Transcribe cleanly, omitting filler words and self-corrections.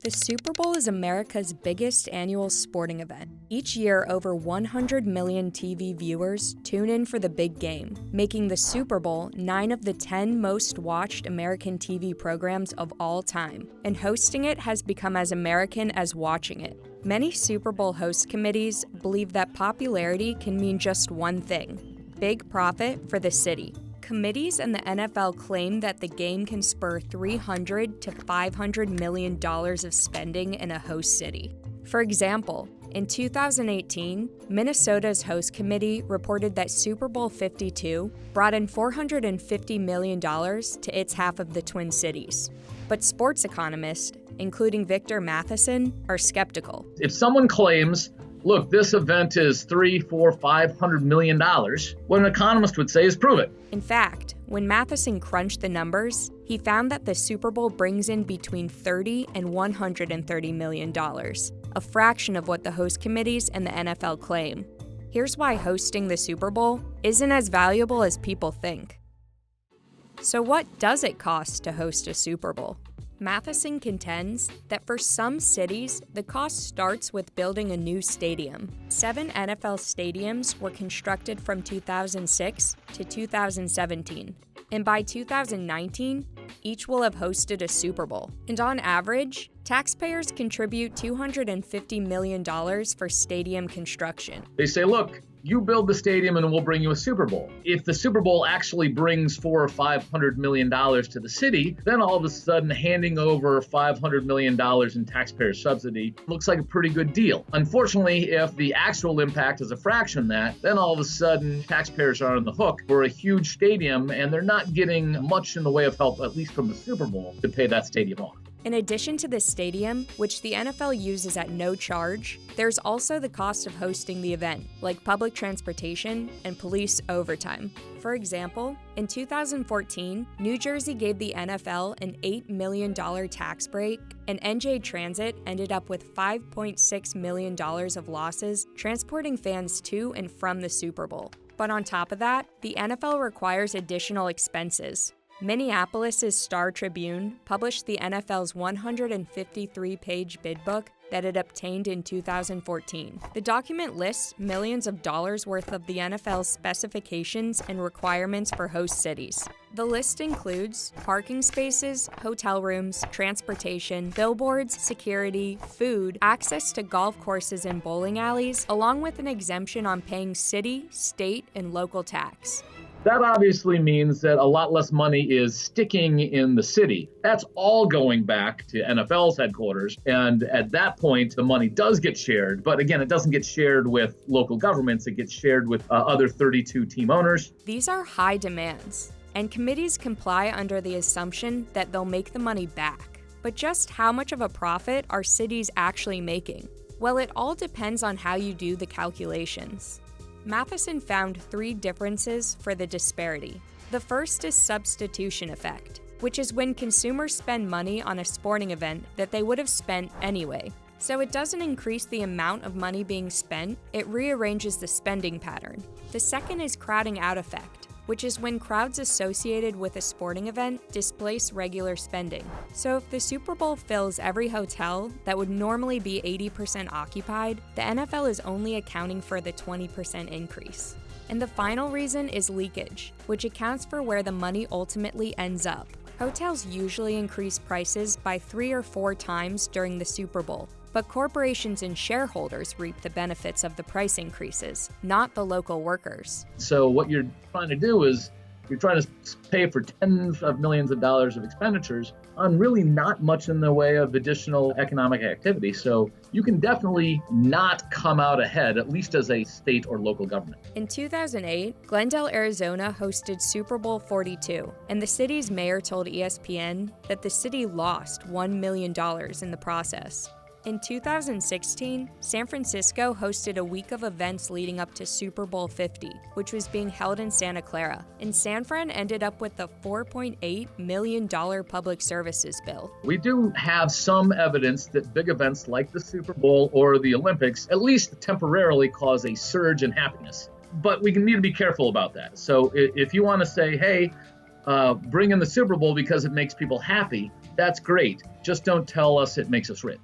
The Super Bowl is America's biggest annual sporting event. Each year, over 100 million TV viewers tune in for the big game, making the Super Bowl 9 of the 10 most watched American TV programs of all time, and hosting it has become as American as watching it. Many Super Bowl host committees believe that popularity can mean just one thing: big profit for the city. Committees and the NFL claim that the game can spur $300 to $500 million of spending in a host city. For example, in 2018, Minnesota's host committee reported that Super Bowl 52 brought in $450 million to its half of the Twin Cities. But sports economists, including Victor Matheson, are skeptical. If someone claims, look, this event is $300, $400, $500 million, what an economist would say is prove it. In fact, when Matheson crunched the numbers, he found that the Super Bowl brings in between $30 and $130 million, a fraction of what the host committees and the NFL claim. Here's why hosting the Super Bowl isn't as valuable as people think. So what does it cost to host a Super Bowl? Matheson contends that for some cities, the cost starts with building a new stadium. 7 NFL stadiums were constructed from 2006 to 2017, and by 2019, each will have hosted a Super Bowl. And on average, taxpayers contribute $250 million for stadium construction. They say, look, you build the stadium and we'll bring you a Super Bowl. If the Super Bowl actually brings $400 or $500 million to the city, then all of a sudden handing over $500 million in taxpayer subsidy looks like a pretty good deal. Unfortunately, if the actual impact is a fraction of that, then all of a sudden taxpayers are on the hook for a huge stadium and they're not getting much in the way of help, at least from the Super Bowl, to pay that stadium off. In addition to the stadium, which the NFL uses at no charge, there's also the cost of hosting the event, like public transportation and police overtime. For example, in 2014, New Jersey gave the NFL an $8 million tax break, and NJ Transit ended up with $5.6 million of losses transporting fans to and from the Super Bowl. But on top of that, the NFL requires additional expenses. Minneapolis' Star Tribune published the NFL's 153-page bid book that it obtained in 2014. The document lists millions of dollars worth of the NFL's specifications and requirements for host cities. The list includes parking spaces, hotel rooms, transportation, billboards, security, food, access to golf courses and bowling alleys, along with an exemption on paying city, state, and local tax. That obviously means that a lot less money is sticking in the city. That's all going back to NFL's headquarters. And at that point, the money does get shared. But again, it doesn't get shared with local governments. It gets shared with other 32 team owners. These are high demands, and committees comply under the assumption that they'll make the money back. But just how much of a profit are cities actually making? Well, it all depends on how you do the calculations. Matheson found 3 differences for the disparity. The first is substitution effect, which is when consumers spend money on a sporting event that they would have spent anyway. So it doesn't increase the amount of money being spent, it rearranges the spending pattern. The second is crowding out effect, which is when crowds associated with a sporting event displace regular spending. So if the Super Bowl fills every hotel that would normally be 80% occupied, the NFL is only accounting for the 20% increase. And the final reason is leakage, which accounts for where the money ultimately ends up. Hotels usually increase prices by 3 or 4 times during the Super Bowl, but corporations and shareholders reap the benefits of the price increases, not the local workers. So what you're trying to do is you're trying to pay for tens of millions of dollars of expenditures on really not much in the way of additional economic activity. So you can definitely not come out ahead, at least as a state or local government. In 2008, Glendale, Arizona hosted Super Bowl 42, and the city's mayor told ESPN that the city lost $1 million in the process. In 2016, San Francisco hosted a week of events leading up to Super Bowl 50, which was being held in Santa Clara, and San Fran ended up with a $4.8 million public services bill. We do have some evidence that big events like the Super Bowl or the Olympics at least temporarily cause a surge in happiness. But we need to be careful about that. So if you want to say, hey, bring in the Super Bowl because it makes people happy, That's great. Just don't tell us it makes us rich.